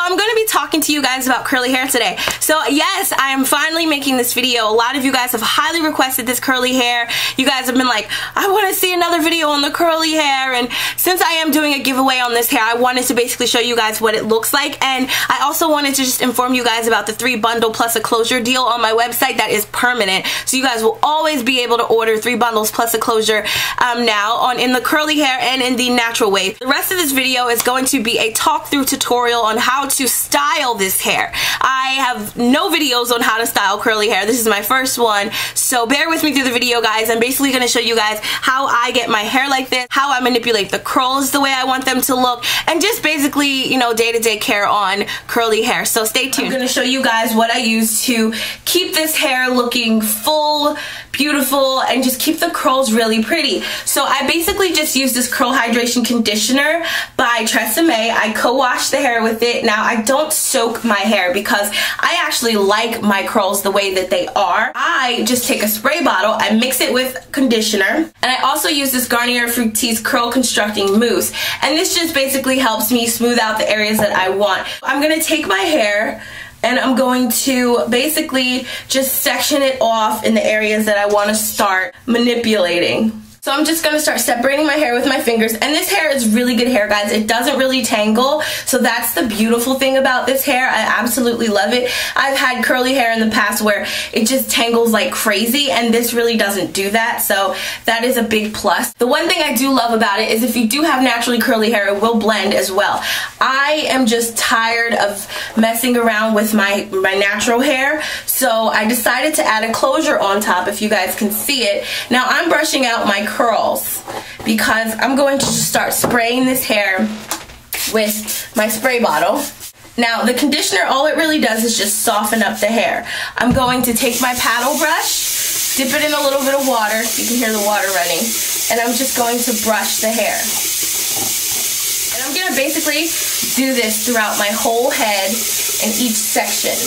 I'm going to be talking to you guys about curly hair today. So yes, I am finally making this video. A lot of you guys have highly requested this curly hair. You guys have been like, I want to see another video on the curly hair, and since I am doing a giveaway on this hair, I wanted to basically show you guys what it looks like, and I also wanted to just inform you guys about the 3 bundle plus a closure deal on my website that is permanent. So you guys will always be able to order 3 bundles plus a closure now in the curly hair and in the natural wave. The rest of this video is going to be a talk through tutorial on how to style this hair. I have no videos on how to style curly hair. This is my first one, so bear with me through the video, guys. I'm basically going to show you guys how I get my hair like this, how I manipulate the curls the way I want them to look, and just basically, you know, day-to-day care on curly hair. So stay tuned. I'm going to show you guys what I use to keep this hair looking full, beautiful, and just keep the curls really pretty. So I basically just use this curl hydration conditioner by Tresemme. I co-wash the hair with it. Now I don't soak my hair because I actually like my curls the way that they are. I just take a spray bottle, I mix it with conditioner, and I also use this Garnier Fructis Curl Constructing Mousse, and this just basically helps me smooth out the areas that I want. I'm gonna take my hair and I'm going to basically just section it off in the areas that I want to start manipulating. So I'm just going to start separating my hair with my fingers, and this hair is really good hair, guys. It doesn't really tangle, so that's the beautiful thing about this hair. I absolutely love it. I've had curly hair in the past where it just tangles like crazy, and this really doesn't do that, so that is a big plus. The one thing I do love about it is if you do have naturally curly hair, it will blend as well. I am just tired of messing around with my natural hair, so I decided to add a closure on top, if you guys can see it. Now I'm brushing out my curls because I'm going to just start spraying this hair with my spray bottle. Now the conditioner, all it really does is just soften up the hair. I'm going to take my paddle brush, dip it in a little bit of water, you can hear the water running, and I'm just going to brush the hair. And I'm going to basically do this throughout my whole head in each section.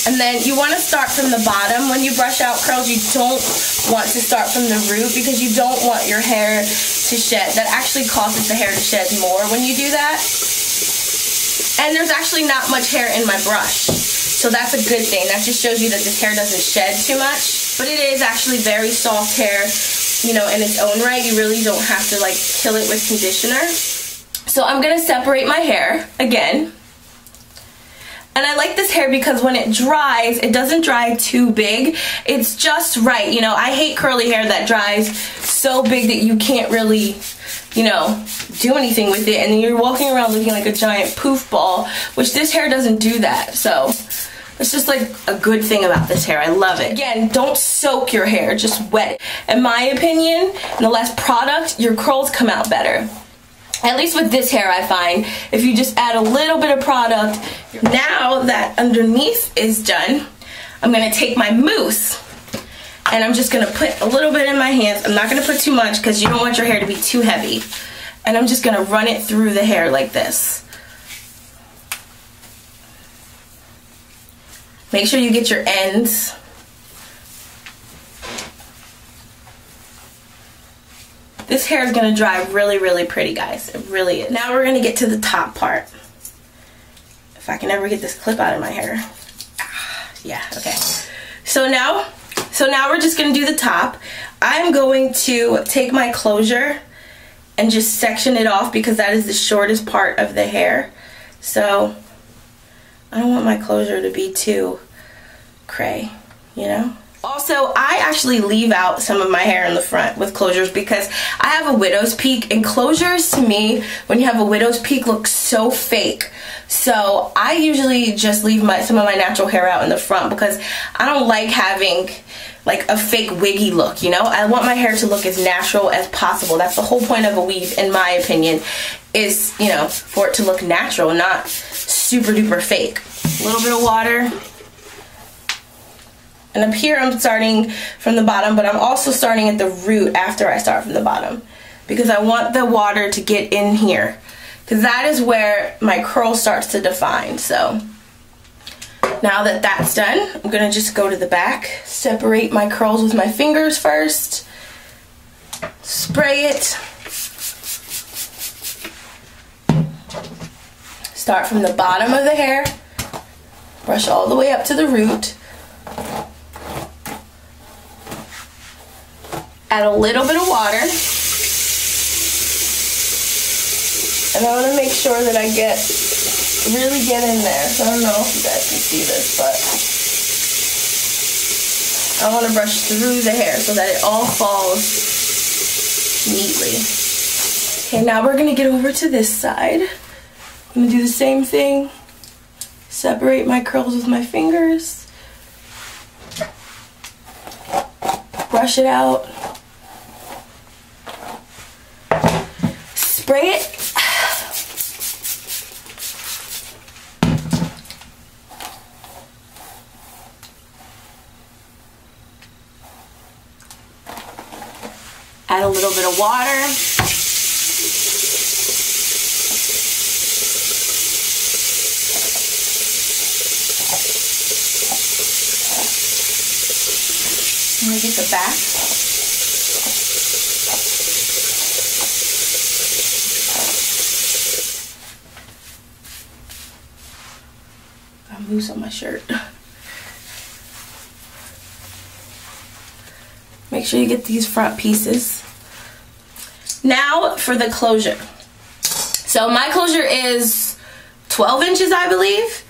And then you want to start from the bottom when you brush out curls. You don't want to start from the root because you don't want your hair to shed. That actually causes the hair to shed more when you do that. And there's actually not much hair in my brush, so that's a good thing. That just shows you that this hair doesn't shed too much. But it is actually very soft hair, you know, in its own right. You really don't have to like kill it with conditioner. So I'm going to separate my hair again. And I like this hair because when it dries, it doesn't dry too big. It's just right. You know, I hate curly hair that dries so big that you can't really, you know, do anything with it. And then you're walking around looking like a giant poof ball, which this hair doesn't do that. So it's just like a good thing about this hair. I love it. Again, don't soak your hair, just wet it. In my opinion, and the less product, your curls come out better. At least with this hair, I find, if you just add a little bit of product. Now that underneath is done, I'm going to take my mousse, and I'm just going to put a little bit in my hands. I'm not going to put too much because you don't want your hair to be too heavy. And I'm just going to run it through the hair like this. Make sure you get your ends. This hair is going to dry really, really pretty, guys. It really is. Now we're going to get to the top part. If I can ever get this clip out of my hair. Yeah, okay. So now we're just going to do the top. I'm going to take my closure and just section it off because that is the shortest part of the hair. So I don't want my closure to be too cray, you know? Also, I actually leave out some of my hair in the front with closures because I have a widow's peak, and closures to me, when you have a widow's peak, look so fake. So I usually just leave some of my natural hair out in the front because I don't like having like a fake wiggy look, you know? I want my hair to look as natural as possible. That's the whole point of a weave, in my opinion, is, you know, for it to look natural, not super duper fake. A little bit of water. And up here I'm starting from the bottom, but I'm also starting at the root after I start from the bottom because I want the water to get in here because that is where my curl starts to define. So now that that's done, I'm going to just go to the back, separate my curls with my fingers first, spray it, Start from the bottom of the hair, brush all the way up to the root. Add a little bit of water. And I want to make sure that I really get in there. So I don't know if you guys can see this, but I want to brush through the hair so that it all falls neatly. Okay, now we're going to get over to this side. I'm going to do the same thing. Separate my curls with my fingers. Brush it out. Spray it. Add a little bit of water. I'm going to get the back. Got mousse on my shirt. Make sure you get these front pieces. Now for the closure. So my closure is 12 inches, I believe.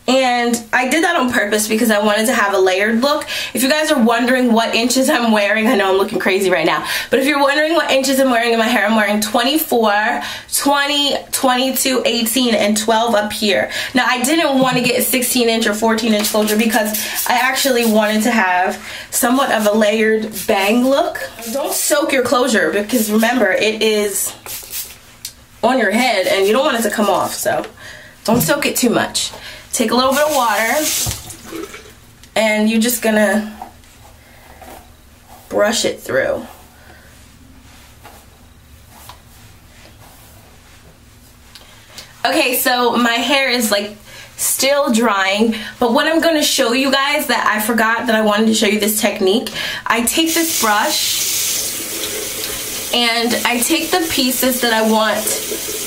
And I did that on purpose because I wanted to have a layered look. If you guys are wondering what inches I'm wearing, I know I'm looking crazy right now, but if you're wondering what inches I'm wearing in my hair, I'm wearing 24, 20, 22, 18, and 12 up here. Now I didn't want to get a 16 inch or 14 inch closure because I actually wanted to have somewhat of a layered bang look. Don't soak your closure because remember, it is on your head and you don't want it to come off, so don't soak it too much. Take a little bit of water and you're just gonna brush it through. Okay, so my hair is like still drying, but what I'm going to show you guys that I forgot that I wanted to show you this technique. I take this brush and I take the pieces that I want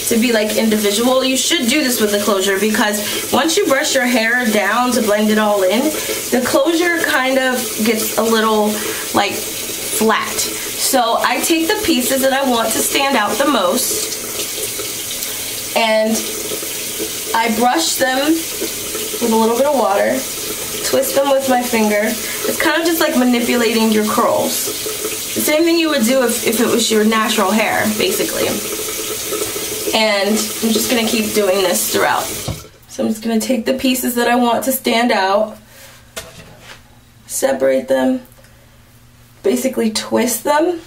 to be like individual. You should do this with the closure because once you brush your hair down to blend it all in, the closure kind of gets a little like flat. So I take the pieces that I want to stand out the most and I brush them with a little bit of water, twist them with my finger. It's kind of just like manipulating your curls. The same thing you would do if it was your natural hair, basically. And I'm just going to keep doing this throughout. So I'm just going to take the pieces that I want to stand out, separate them, basically twist them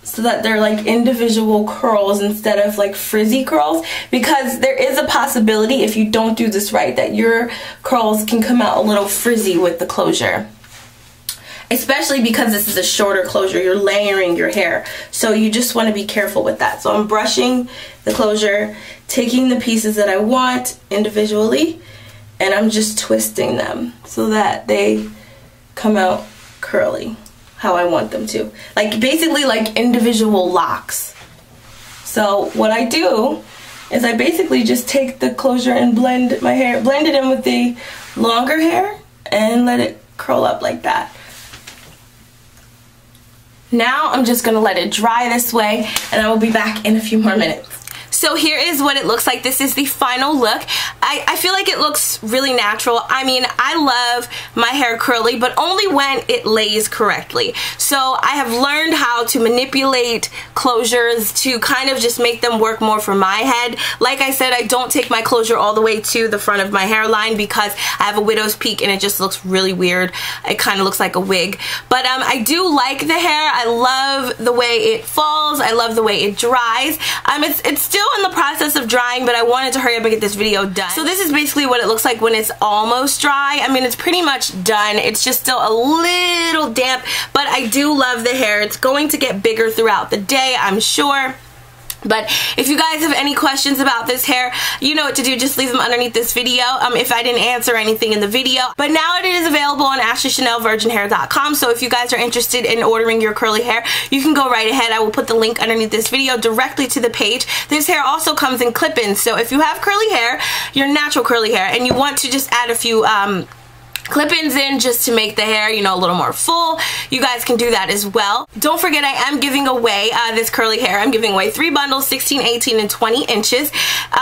so that they're like individual curls instead of like frizzy curls, because there is a possibility if you don't do this right that your curls can come out a little frizzy with the closure. Especially because this is a shorter closure, you're layering your hair. So you just want to be careful with that. So I'm brushing the closure, taking the pieces that I want individually, and I'm just twisting them so that they come out curly how I want them to. Like basically like individual locks. So what I do is I basically just take the closure and blend my hair, blend it in with the longer hair and let it curl up like that. Now I'm just gonna let it dry this way and I will be back in a few more minutes. So here is what it looks like. This is the final look. I feel like it looks really natural. I mean, I love my hair curly, but only when it lays correctly. So I have learned how to manipulate closures to kind of just make them work more for my head. Like I said, I don't take my closure all the way to the front of my hairline because I have a widow's peak and it just looks really weird. It kind of looks like a wig. But I do like the hair. I love the way it falls. I love the way it dries. It's still in the process of drying, but I wanted to hurry up and get this video done. So this is basically what it looks like when it's almost dry. I mean, it's pretty much done. It's just still a little damp, but I do love the hair. It's going to get bigger throughout the day, I'm sure. But if you guys have any questions about this hair, you know what to do. Just leave them underneath this video if I didn't answer anything in the video. But now it is available on AshleyChannelVirginHair.com. So if you guys are interested in ordering your curly hair, you can go right ahead. I will put the link underneath this video directly to the page. This hair also comes in clip-ins. So if you have curly hair, your natural curly hair, and you want to just add a few clip-ins in just to make the hair, you know, a little more full, you guys can do that as well. Don't forget, I am giving away this curly hair. I'm giving away 3 bundles, 16, 18, and 20 inches.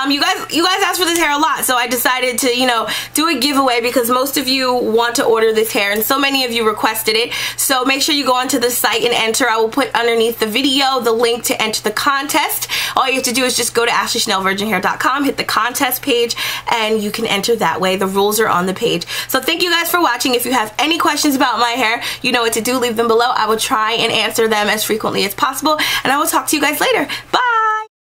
You guys asked for this hair a lot, so I decided to, you know, do a giveaway because most of you want to order this hair and so many of you requested it. So make sure you go onto the site and enter. I will put underneath the video the link to enter the contest. All you have to do is just go to AshleyChannelVirginHair.com, hit the contest page, and you can enter that way. The rules are on the page. So thank you guys for watching. If you have any questions about my hair, you know what to do. Leave them below. I will try and answer them as frequently as possible, and I will talk to you guys later. Bye!